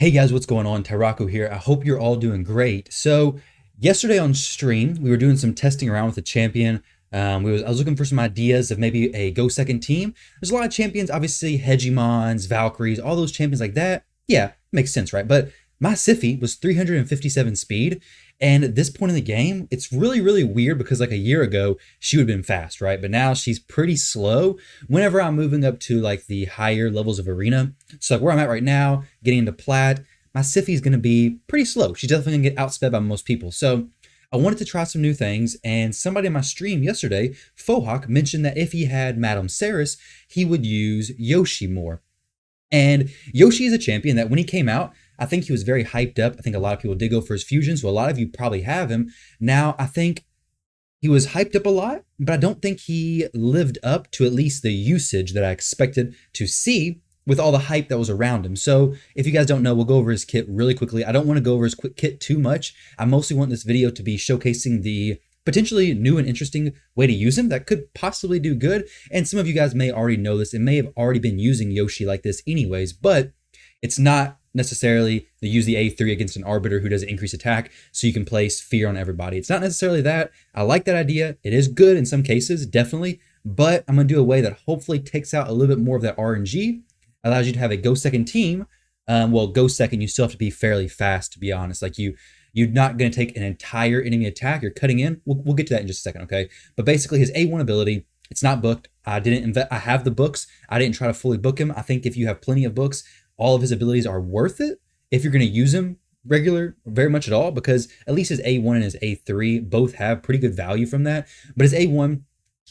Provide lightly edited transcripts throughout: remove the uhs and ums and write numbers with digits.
Hey guys, what's going on? Tyrauku here. I hope you're all doing great. So, yesterday on stream, we were doing some testing around with the champion. I was looking for some ideas of maybe a go second team. There's a lot of champions, obviously, Hegemons, Valkyries, all those champions like that. Yeah, makes sense, right? But my Siphi was 357 speed. And at this point in the game, it's really, really weird because like a year ago, she would have been fast, right? But now she's pretty slow whenever I'm moving up to like the higher levels of arena. So like where I'm at right now, getting into plat, my Siphi is going to be pretty slow. She's definitely going to get outsped by most people. So I wanted to try some new things, and somebody in my stream yesterday, Fohawk, mentioned that if he had Madame Saris, he would use Yoshi more. And Yoshi is a champion that when he came out, I think he was very hyped up. I think a lot of people did go for his fusion, so a lot of you probably have him. Now, I think he was hyped up a lot, but I don't think he lived up to at least the usage that I expected to see with all the hype that was around him. So if you guys don't know, we'll go over his kit really quickly. I don't want to go over his quick kit too much. I mostly want this video to be showcasing the potentially new and interesting way to use him that could possibly do good. And some of you guys may already know this and may have already been using Yoshi like this anyways, but it's not necessarily to use the A3 against an arbiter who does increase attack so you can place fear on everybody. It's not necessarily that. I like that idea. It is good in some cases, definitely, but I'm going to do a way that hopefully takes out a little bit more of that RNG, allows you to have a go second team. Well, go second, you still have to be fairly fast, to be honest. Like you're not going to take an entire enemy attack. You're cutting in. We'll get to that in just a second, okay? But basically, his A1 ability, it's not booked. I have the books. I didn't try to fully book him. I think if you have plenty of books, all of his abilities are worth it if you're going to use him very much at all, because at least his A1 and his A3 both have pretty good value from that. But his A1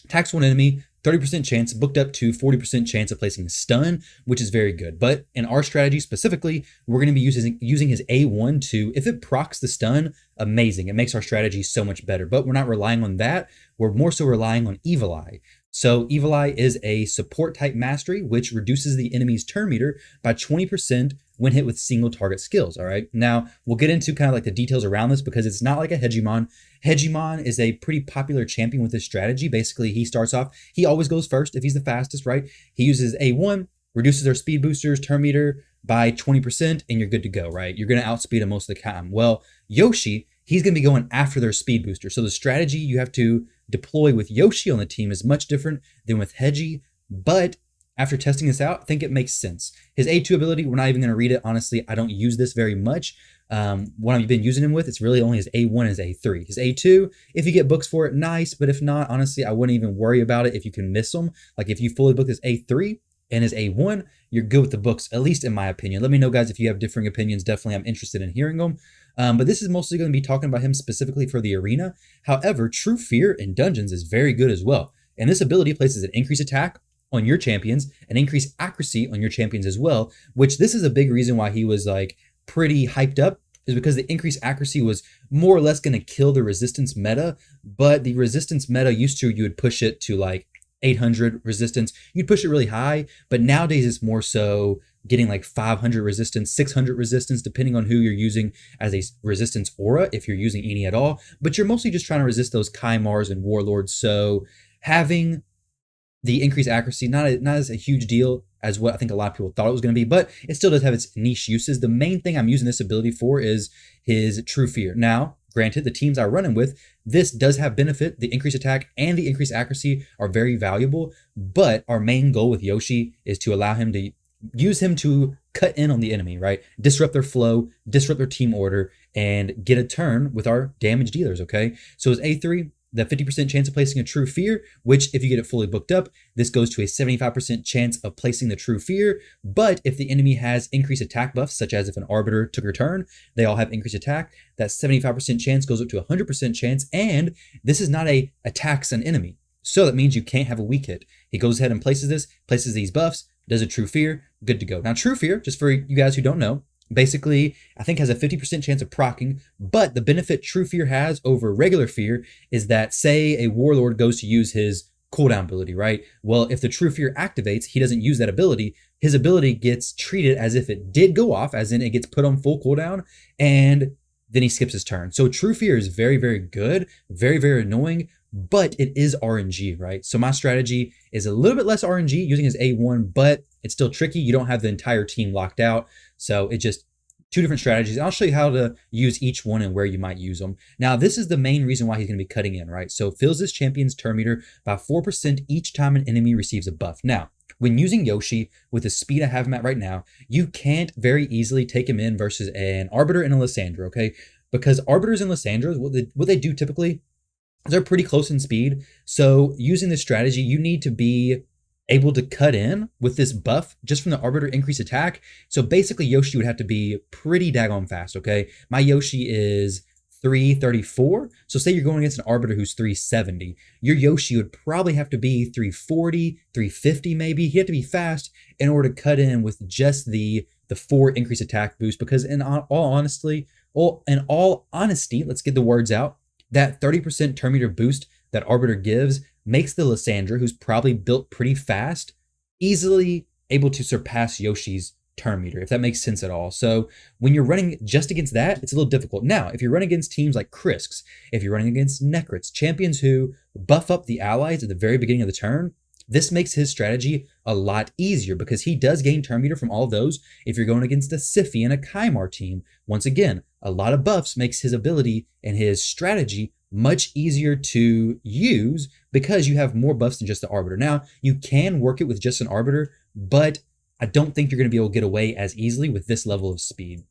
attacks one enemy, 30% chance, booked up to 40% chance of placing a stun, which is very good. But in our strategy specifically, we're going to be using his A1 to, if it procs the stun, amazing. It makes our strategy so much better. But we're not relying on that. We're more so relying on Evil Eye. So Evil Eye is a support type mastery, which reduces the enemy's turn meter by 20% when hit with single target skills. All right. Now we'll get into kind of like the details around this because it's not like a Hegemon. Hegemon is a pretty popular champion with this strategy. Basically, he starts off, he always goes first if he's the fastest, right? He uses A1, reduces their speed boosters, turn meter by 20%, and you're good to go, right? You're going to outspeed him most of the time. Well, Yoshi, he's going to be going after their speed booster. So the strategy you have to deploy with Yoshi on the team is much different than with Hegi, but after testing this out, I think it makes sense. His A2 ability, we're not even going to read it. Honestly, I don't use this very much. What I've been using him with, it's really only his A1 and his A3. His A2, if you get books for it, nice. But if not, honestly, I wouldn't even worry about it if you can miss them. Like if you fully book his A3 and his A1, you're good with the books, at least in my opinion. Let me know, guys, if you have differing opinions. Definitely, I'm interested in hearing them. But this is mostly going to be talking about him specifically for the arena. However, True Fear in dungeons is very good as well. And this ability places an increased attack on your champions and increase accuracy on your champions as well, which this is a big reason why he was like pretty hyped up, is because the increased accuracy was more or less going to kill the resistance meta. But the resistance meta used to, you would push it to like 800 resistance. You'd push it really high, but nowadays it's more so getting like 500 resistance, 600 resistance, depending on who you're using as a resistance aura, if you're using any at all. But you're mostly just trying to resist those Kaimars and Warlords. So having the increased accuracy, not as a huge deal as what I think a lot of people thought it was going to be, but it still does have its niche uses. The main thing I'm using this ability for is his True Fear. Now, granted, the teams I'm running with, this does have benefit. The increased attack and the increased accuracy are very valuable, but our main goal with Yoshi is to allow him to use him to cut in on the enemy, right? Disrupt their flow, disrupt their team order, and get a turn with our damage dealers, okay? So his A3, the 50% chance of placing a True Fear, which if you get it fully booked up, this goes to a 75% chance of placing the True Fear. But if the enemy has increased attack buffs, such as if an Arbiter took a turn, they all have increased attack, that 75% chance goes up to 100% chance, and this is not a attacks an enemy. So that means you can't have a weak hit. He goes ahead and places these buffs, does a True Fear, good to go. Now True Fear, just for you guys who don't know, basically, I think has a 50% chance of proccing, but the benefit True Fear has over regular Fear is that, say, a Warlord goes to use his cooldown ability, right? Well, if the True Fear activates, he doesn't use that ability. His ability gets treated as if it did go off, as in it gets put on full cooldown, and then he skips his turn. So True Fear is very, very good, very, very annoying, but it is RNG, right? So my strategy is a little bit less RNG using his A1, but it's still tricky. You don't have the entire team locked out. So it just, two different strategies. I'll show you how to use each one and where you might use them. Now, this is the main reason why he's going to be cutting in, right? So fills this champion's turn meter by 4% each time an enemy receives a buff. Now, when using Yoshi with the speed I have him at right now, you can't very easily take him in versus an Arbiter and a Lysandra, okay? Because Arbiters and Lysandras, what they do typically is they're pretty close in speed. So using this strategy, you need to be able to cut in with this buff just from the Arbiter increase attack. So basically Yoshi would have to be pretty daggone fast, okay? My Yoshi is 334. So say you're going against an Arbiter who's 370. Your Yoshi would probably have to be 340, 350 maybe. He'd have to be fast in order to cut in with just the 4 increase attack boost, because in all honesty, let's get the words out, that 30% turn meter boost that Arbiter gives makes the Lysandra, who's probably built pretty fast, easily able to surpass Yoshi's turn meter, if that makes sense at all. So when you're running just against that, it's a little difficult. Now, if you're running against teams like Krisks, if you're running against Necrits, champions who buff up the allies at the very beginning of the turn, this makes his strategy a lot easier because he does gain turn meter from all of those. If you're going against a Siphi and a Kymar team, once again, a lot of buffs makes his ability and his strategy much easier to use because you have more buffs than just the Arbiter. Now, you can work it with just an Arbiter, but I don't think you're going to be able to get away as easily with this level of speed.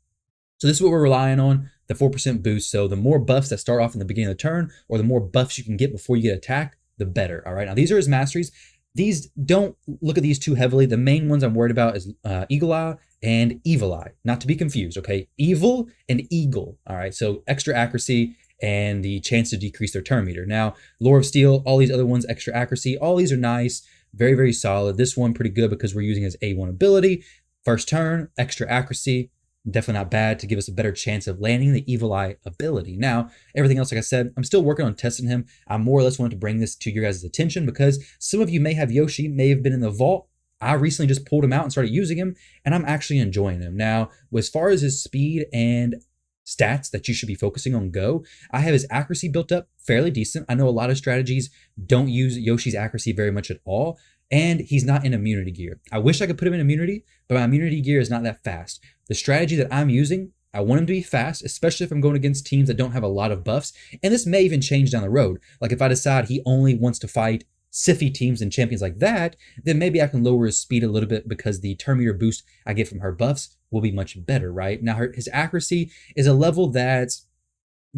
So this is what we're relying on, the 4% boost. So the more buffs that start off in the beginning of the turn, or the more buffs you can get before you get attacked, the better. All right, now these are his masteries. These, don't look at these too heavily. The main ones I'm worried about is Eagle Eye and Evil Eye. Not to be confused, okay? Evil and Eagle, all right? So extra accuracy and the chance to decrease their turn meter. Now, Lore of Steel, all these other ones, extra accuracy, all these are nice, very, very solid. This one pretty good because we're using his A1 ability. First turn, extra accuracy, definitely not bad to give us a better chance of landing the Evil Eye ability. Now, everything else, like I said, I'm still working on testing him. I more or less wanted to bring this to your guys' attention because some of you may have Yoshi, may have been in the vault. I recently just pulled him out and started using him, and I'm actually enjoying him. Now, as far as his speed and stats that you should be focusing on go, I have his accuracy built up fairly decent. I know a lot of strategies don't use Yoshi's accuracy very much at all, and he's not in immunity gear. I wish I could put him in immunity, but my immunity gear is not that fast. The strategy that I'm using, I want him to be fast, especially if I'm going against teams that don't have a lot of buffs, and this may even change down the road. Like if I decide he only wants to fight Siphi teams and champions like that, then maybe I can lower his speed a little bit because the turn meter boost I get from her buffs will be much better, right? Now, his accuracy is a level that's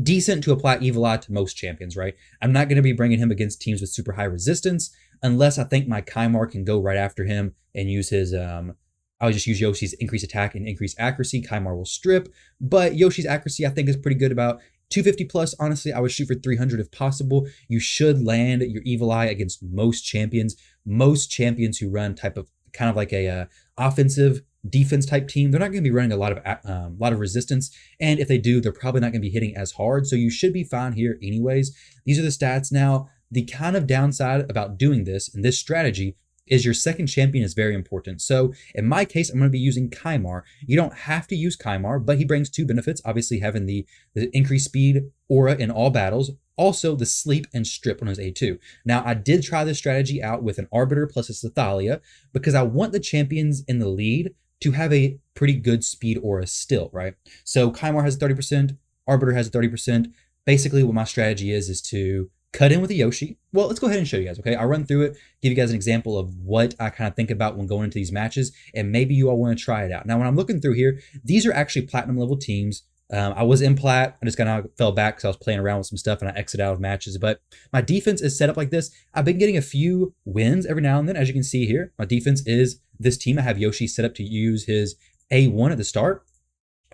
decent to apply Evil Eye to most champions, right? I'm not going to be bringing him against teams with super high resistance unless I think my Kymar can go right after him and use his, I'll just use Yoshi's increased attack and increased accuracy. Kymar will strip, but Yoshi's accuracy I think is pretty good, about 250 plus. Honestly, I would shoot for 300 if possible. You should land your Evil Eye against most champions. Most champions who run type of kind of like a offensive defense type team, they're not going to be running a lot of resistance, and if they do, they're probably not going to be hitting as hard. So you should be fine here anyways. These are the stats. Now, the kind of downside about doing this and this strategy is your second champion is very important. So in my case, I'm going to be using Kymar. You don't have to use Kymar, but he brings two benefits. Obviously, having the increased speed aura in all battles, also the sleep and strip on his A2. Now, I did try this strategy out with an Arbiter plus a Thalia because I want the champions in the lead to have a pretty good speed aura still, right? So Kymar has 30%, Arbiter has 30%. Basically, what my strategy is to cut in with a Yoshi. Well, let's go ahead and show you guys, okay? I'll run through it, give you guys an example of what I kind of think about when going into these matches, and maybe you all want to try it out. Now, when I'm looking through here, these are actually platinum level teams. I was in plat, I just kind of fell back because I was playing around with some stuff and I exited out of matches, but my defense is set up like this. I've been getting a few wins every now and then. As you can see here, my defense is this team. I have Yoshi set up to use his A1 at the start,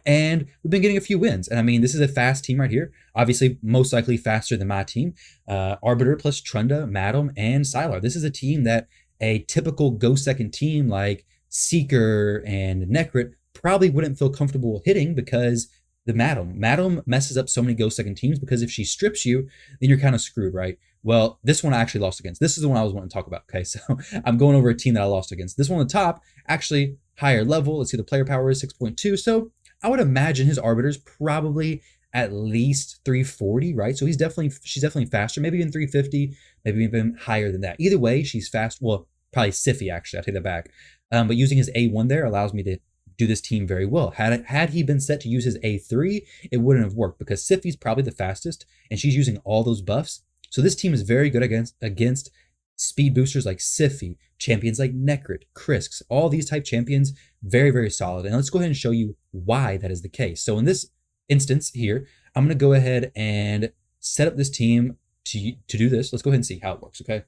and we've been getting a few wins. And I mean, this is a fast team right here. Obviously, most likely faster than my team. Arbiter plus Trunda, Madam, and Sylar. This is a team that a typical go second team like Seeker and Necrit probably wouldn't feel comfortable hitting because the Madam messes up so many go second teams because if she strips you, then you're kind of screwed, right? Well, this one I actually lost against. This is the one I was wanting to talk about, okay? So I'm going over a team that I lost against. This one on the top, actually higher level. Let's see, the player power is 6.2. So I would imagine his Arbiter's probably at least 340, right? So she's definitely faster, maybe even 350, maybe even higher than that. Either way, she's fast. Well, probably Siphi, actually. I'll take that back. But using his A1 there allows me to do this team very well. Had he been set to use his A3, it wouldn't have worked because Siffi's probably the fastest, and she's using all those buffs. So this team is very good against speed boosters like Siffi, champions like Necrit, Krisk, all these type champions, very, very solid. And let's go ahead and show you why that is the case. So in this instance here, I'm going to go ahead and set up this team to do this. Let's go ahead and see how it works, okay?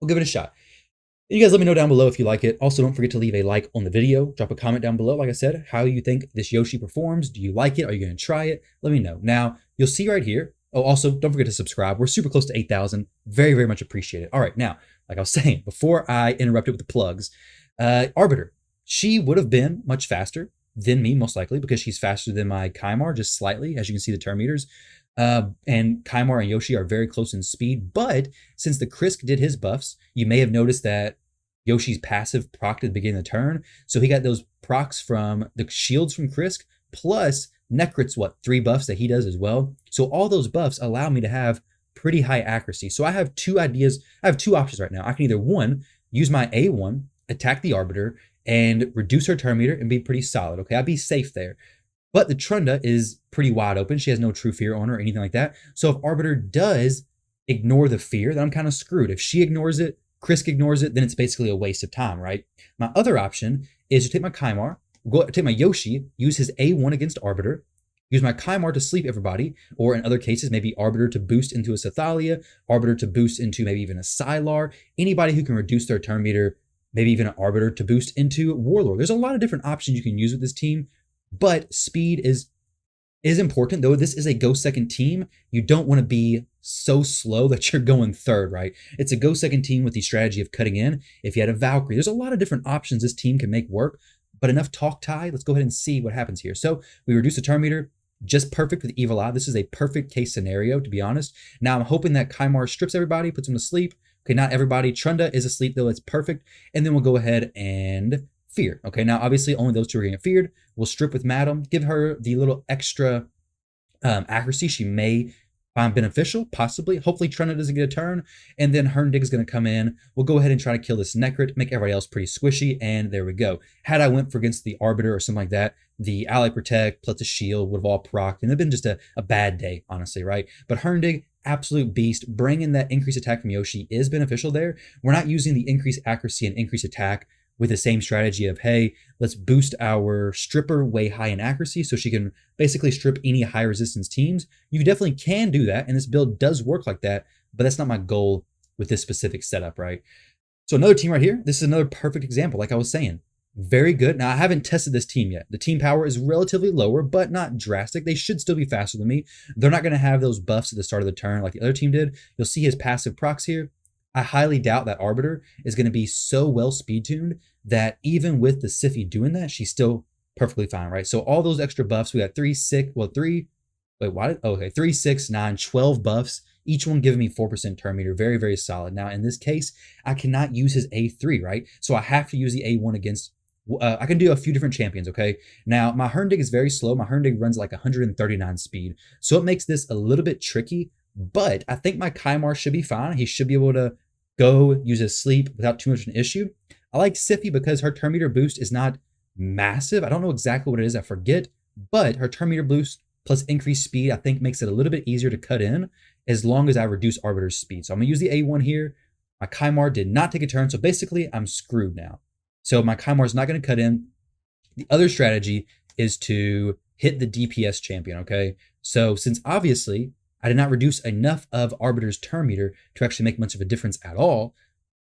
We'll give it a shot. You guys let me know down below if you like it. Also, don't forget to leave a like on the video. Drop a comment down below, like I said, how you think this Yoshi performs. Do you like it? Are you going to try it? Let me know. Now, you'll see right here. Oh, also, don't forget to subscribe. We're super close to 8,000. Very, very much appreciated. All right, now, like I was saying, before I interrupted with the plugs, Arbiter, she would have been much faster than me, most likely, because she's faster than my Kymar, just slightly, as you can see the turn meters. And Kymar and Yoshi are very close in speed, but since the Krisk did his buffs, you may have noticed that Yoshi's passive procced at the beginning of the turn, so he got those procs from the shields from Krisk, plus Necrit's 3 buffs that he does as well. So all those buffs allow me to have pretty high accuracy. So I have 2 ideas. I have 2 options right now. I can either, 1, use my A1, attack the Arbiter, and reduce her turn meter and be pretty solid. Okay, I'd be safe there. But the Trunda is pretty wide open. She has no true fear on her or anything like that. So if Arbiter does ignore the fear, then I'm kind of screwed. If she ignores it, Krisk ignores it, then it's basically a waste of time, right? My other option is to take my Kymar, take my Yoshi, use his A1 against Arbiter, use my Kymar to sleep everybody, or in other cases, maybe Arbiter to boost into a Sathalia, Arbiter to boost into maybe even a Sylar, anybody who can reduce their turn meter, maybe even an Arbiter to boost into Warlord. There's a lot of different options you can use with this team, but speed is important. Though this is a go second team, you don't want to be so slow that you're going third, right? It's a go second team with the strategy of cutting in. If you had a Valkyrie, there's a lot of different options this team can make work, but enough talk, Ty. Let's go ahead and see what happens here. So we reduce the turn meter, just perfect with Evil Eye. This is a perfect case scenario, to be honest. Now I'm hoping that Kymar strips everybody, puts them to sleep. Okay, not everybody. Trunda is asleep, though. It's perfect. And then we'll go ahead and fear. Okay, now obviously only those 2 are going to get feared. We'll strip with Madam, give her the little extra accuracy she may find beneficial, possibly. Hopefully Trunda doesn't get a turn, and then Herndig is going to come in. We'll go ahead and try to kill this Necrit, make everybody else pretty squishy, and there we go. Had I went for against the Arbiter or something like that, the Ally Protect plus the Shield would have all procced, and it'd been just a bad day, honestly, right? But Herndig, absolute beast. Bringing that increased attack from Yoshi is beneficial there. We're not using the increased accuracy and increased attack with the same strategy of, hey, let's boost our stripper way high in accuracy so she can basically strip any high resistance teams. You definitely can do that, and this build does work like that, but that's not my goal with this specific setup, right? So another team right here, this is another perfect example, like I was saying. Very good. Now, I haven't tested this team yet. The team power is relatively lower, but not drastic. They should still be faster than me. They're not going to have those buffs at the start of the turn like the other team did. You'll see his passive procs here. I highly doubt that Arbiter is going to be so well speed-tuned that even with the Siffi doing that, she's still perfectly fine, right? So all those extra buffs, we got 3, 6, 9, 12 buffs, each one giving me 4% turn meter. Very, very solid. Now, in this case, I cannot use his A3, right? So I have to use the A1 against, I can do a few different champions, okay? Now, my Herndig is very slow. My Herndig runs like 139 speed. So it makes this a little bit tricky, but I think my Kymar should be fine. He should be able to go use his sleep without too much of an issue. I like Siffi because her turn meter boost is not massive. I don't know exactly what it is. I forget, but her turn meter boost plus increased speed, I think makes it a little bit easier to cut in as long as I reduce Arbiter's speed. So I'm gonna use the A1 here. My Kymar did not take a turn. So basically I'm screwed now. So my Kymar is not gonna cut in. The other strategy is to hit the DPS champion, okay? So since obviously I did not reduce enough of Arbiter's turn meter to actually make much of a difference at all,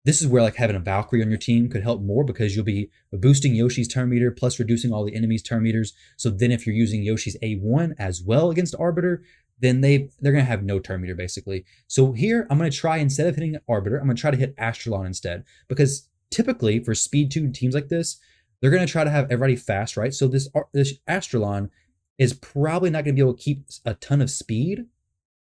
this is where like having a Valkyrie on your team could help more because you'll be boosting Yoshi's turn meter plus reducing all the enemies' turn meters. So then if you're using Yoshi's A1 as well against Arbiter, then they're going to have no turn meter basically. So here I'm going to try, instead of hitting Arbiter, I'm going to try to hit Astrolon instead, because typically for speed 2 teams like this, they're going to try to have everybody fast, right? So this Astrolon is probably not going to be able to keep a ton of speed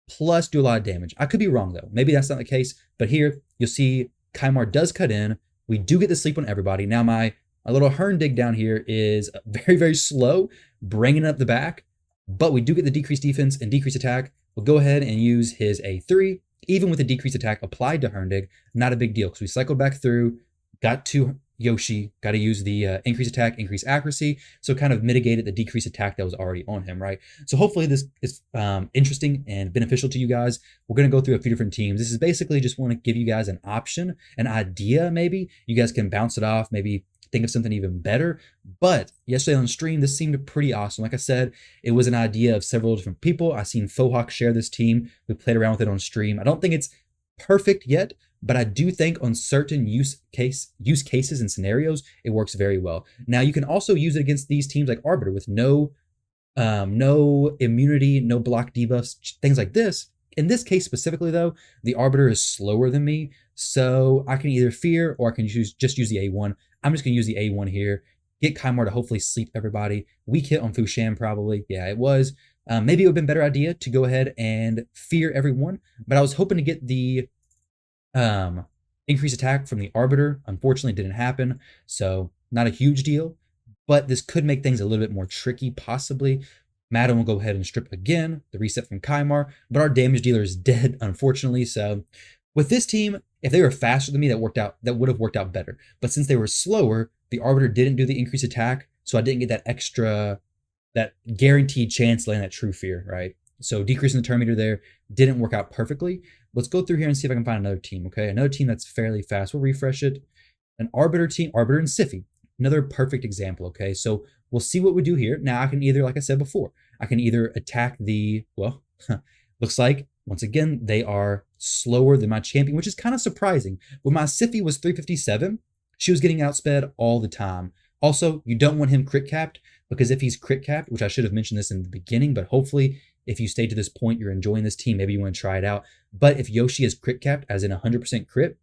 plus do a lot of damage. I could be wrong though. Maybe that's not the case, but here you'll see Kymar does cut in. We do get to sleep on everybody. Now my little Herndig down here is very, very slow, bringing it up the back, but we do get the decreased defense and decreased attack. We'll go ahead and use his A3, even with the decreased attack applied to Herndig, not a big deal because we cycled back through, got to Yoshi, got to use the increase attack, increase accuracy, so kind of mitigated the decreased attack that was already on him, right? So hopefully this is interesting and beneficial to you guys. We're going to go through a few different teams. This is basically just want to give you guys an option, an idea maybe. You guys can bounce it off, maybe think of something even better. But yesterday on stream, this seemed pretty awesome. Like I said, it was an idea of several different people. I seen Fohawk share this team. We played around with it on stream. I don't think it's perfect yet, but I do think on certain use cases and scenarios, it works very well. Now you can also use it against these teams like Arbiter with no immunity, no block debuffs, things like this. In this case specifically, though, the Arbiter is slower than me, so I can either fear or I can just use the A1. I'm just going to use the A1 here, get Kymar to hopefully sleep everybody. Weak hit on Fushan probably. Yeah, it was. Maybe it would have been a better idea to go ahead and fear everyone, but I was hoping to get the increased attack from the Arbiter. Unfortunately, it didn't happen, so not a huge deal, but this could make things a little bit more tricky, possibly. Madden will go ahead and strip again, the reset from Kymar, but our damage dealer is dead, unfortunately. So with this team, if they were faster than me, that would have worked out better. But since they were slower, the Arbiter didn't do the increased attack, so I didn't get that guaranteed chance to land that true fear, right? So decreasing the turn meter there didn't work out perfectly. Let's go through here and see if I can find another team, okay? Another team that's fairly fast. We'll refresh it. An Arbiter team, Arbiter and Sify. Another perfect example, okay? So we'll see what we do here. Now I can either, like I said before, I can either attack looks like, once again, they are slower than my champion, which is kind of surprising. When my Sify was 357, she was getting outsped all the time. Also, you don't want him crit capped, because if he's crit capped, which I should have mentioned this in the beginning, but hopefully if you stayed to this point, you're enjoying this team, maybe you want to try it out. But if Yoshi is crit capped, as in 100% crit,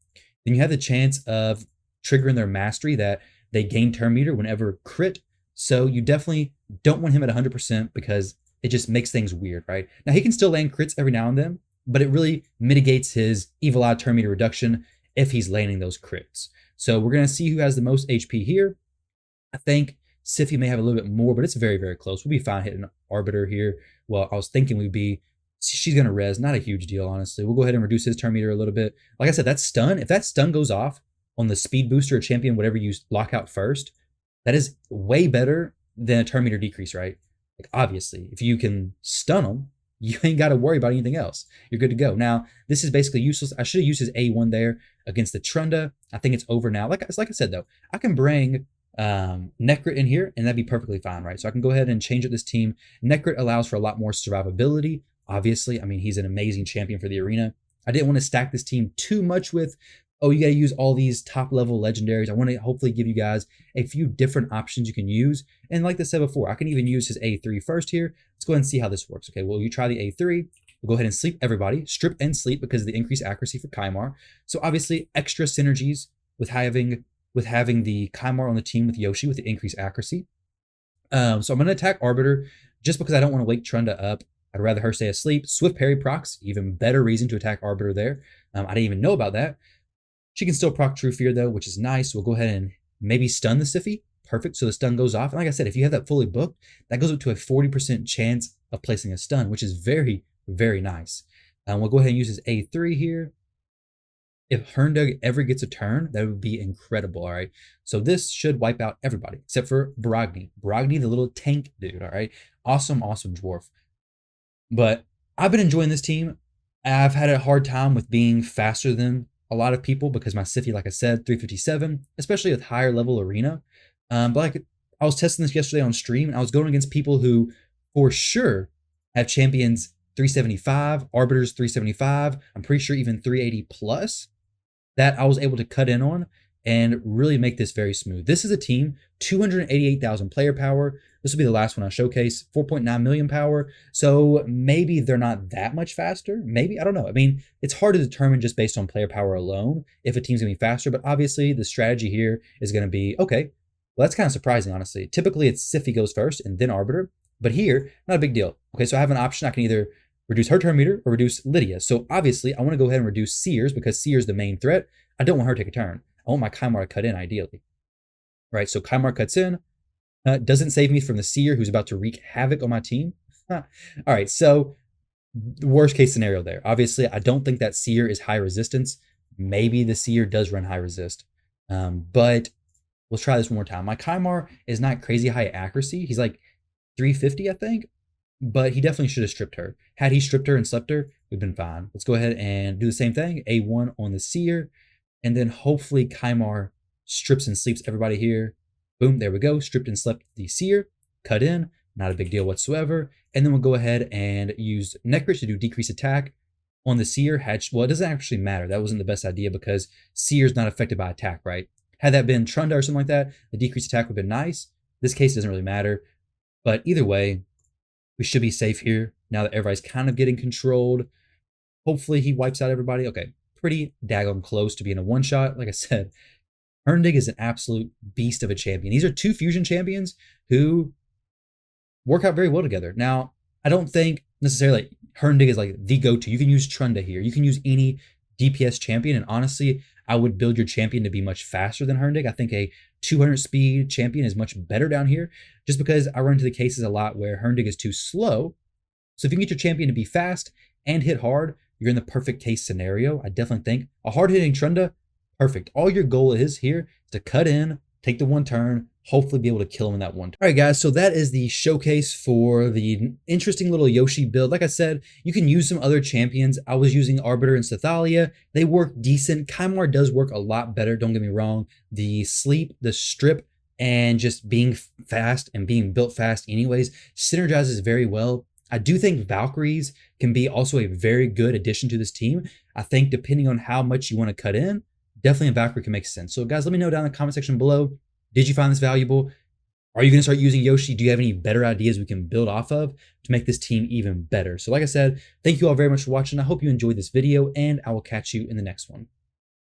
then you have the chance of triggering their mastery that they gain turn meter whenever crit. So you definitely don't want him at 100% because it just makes things weird, right? Now he can still land crits every now and then, but it really mitigates his evil eye turn meter reduction if he's landing those crits. So we're going to see who has the most HP here. I think Sify may have a little bit more, but it's very, very close. We'll be fine hitting Arbiter here. Well, I was thinking she's going to res. Not a huge deal, honestly. We'll go ahead and reduce his turn meter a little bit. Like I said, that stun, if that stun goes off on the speed booster or champion, whatever you lock out first, that is way better than a turn meter decrease, right? Like, obviously, if you can stun them, you ain't got to worry about anything else. You're good to go. Now, this is basically useless. I should have used his A1 there against the Trunda. I think it's over now. Like I said, though, I can bring Necrit in here, and that'd be perfectly fine, right? So I can go ahead and change up this team. Necrit allows for a lot more survivability. Obviously, I mean, he's an amazing champion for the arena. I didn't want to stack this team too much with, oh, you got to use all these top level legendaries. I want to hopefully give you guys a few different options you can use. And like I said before, I can even use his A3 first here. Let's go ahead and see how this works. Okay, well, you try the A3. We'll go ahead and sleep everybody, strip and sleep because of the increased accuracy for Kymar. So obviously extra synergies with having the Kymar on the team with Yoshi with the increased accuracy. So I'm going to attack Arbiter just because I don't want to wake Trunda up. I'd rather her stay asleep. Swift parry procs, even better reason to attack Arbiter there. I didn't even know about that. She can still proc True Fear though, which is nice. We'll go ahead and maybe stun the Sify. Perfect, so the stun goes off. And like I said, if you have that fully booked, that goes up to a 40% chance of placing a stun, which is very, very nice. We'll go ahead and use his A3 here. If Herndug ever gets a turn, that would be incredible, all right? So this should wipe out everybody, except for Brogni. Brogni, the little tank dude, all right? Awesome, awesome dwarf. But I've been enjoying this team. I've had a hard time with being faster than a lot of people because my Sify, like I said, 357, especially with higher level arena. But like I was testing this yesterday on stream, and I was going against people who, for sure, have champions 375, arbiters 375. I'm pretty sure even 380 plus. That I was able to cut in on and really make this very smooth. This is a team, 288,000 player power. This will be the last one I showcase, 4.9 million power. So maybe they're not that much faster. Maybe, I don't know. I mean, it's hard to determine just based on player power alone if a team's gonna be faster, but obviously the strategy here is gonna be, okay, well, that's kind of surprising, honestly. Typically it's Sify goes first and then Arbiter, but here, not a big deal. Okay, so I have an option. I can either reduce her turn meter or reduce Lydia. So obviously I want to go ahead and reduce Sears because Sears the main threat. I don't want her to take a turn. I want my Kymar to cut in ideally. Right, so Kymar cuts in. Doesn't save me from the Seer who's about to wreak havoc on my team. All right, so the worst case scenario there. Obviously, I don't think that Seer is high resistance. Maybe the Seer does run high resist. But Let's try this one more time. My Kymar is not crazy high accuracy. He's like 350, I think, but he definitely should have stripped her. Had he stripped her and slept her, we've been fine. Let's go ahead and do the same thing. A1 on the seer, and then hopefully Kymar strips and sleeps everybody here. Boom, there we go. Stripped and slept the seer, cut in, not a big deal whatsoever. And then we'll go ahead and use Necrit to do decrease attack on the seer. Well, it doesn't actually matter. That wasn't the best idea because seer is not affected by attack, right? Had that been Trunda or something like that, the decreased attack would have been nice. This case doesn't really matter. But either way, we should be safe here now that everybody's kind of getting controlled. Hopefully he wipes out everybody. Okay, pretty daggone close to being a one-shot. Like I said, Herndig is an absolute beast of a champion. These are two fusion champions who work out very well together. Now, I don't think necessarily Herndig is like the go-to. You can use Trunda here. You can use any DPS champion, and honestly, I would build your champion to be much faster than Herndig. I think a 200 speed champion is much better down here, just because I run into the cases a lot where Herndig is too slow. So if you can get your champion to be fast and hit hard, you're in the perfect case scenario. I definitely think a hard-hitting Trunda, perfect. All your goal is here is to cut in, take the one turn, hopefully be able to kill him in that one turn. All right, guys, so that is the showcase for the interesting little Yoshi build. Like I said, you can use some other champions. I was using Arbiter and Sethalia. They work decent. Kymar does work a lot better, don't get me wrong. The sleep, the strip, and just being fast and being built fast anyways synergizes very well. I do think Valkyries can be also a very good addition to this team. I think depending on how much you want to cut in, definitely a Valkyrie can make sense. So guys, let me know down in the comment section below. Did you find this valuable? Are you going to start using Yoshi? Do you have any better ideas we can build off of to make this team even better? So like I said, thank you all very much for watching. I hope you enjoyed this video, and I will catch you in the next one.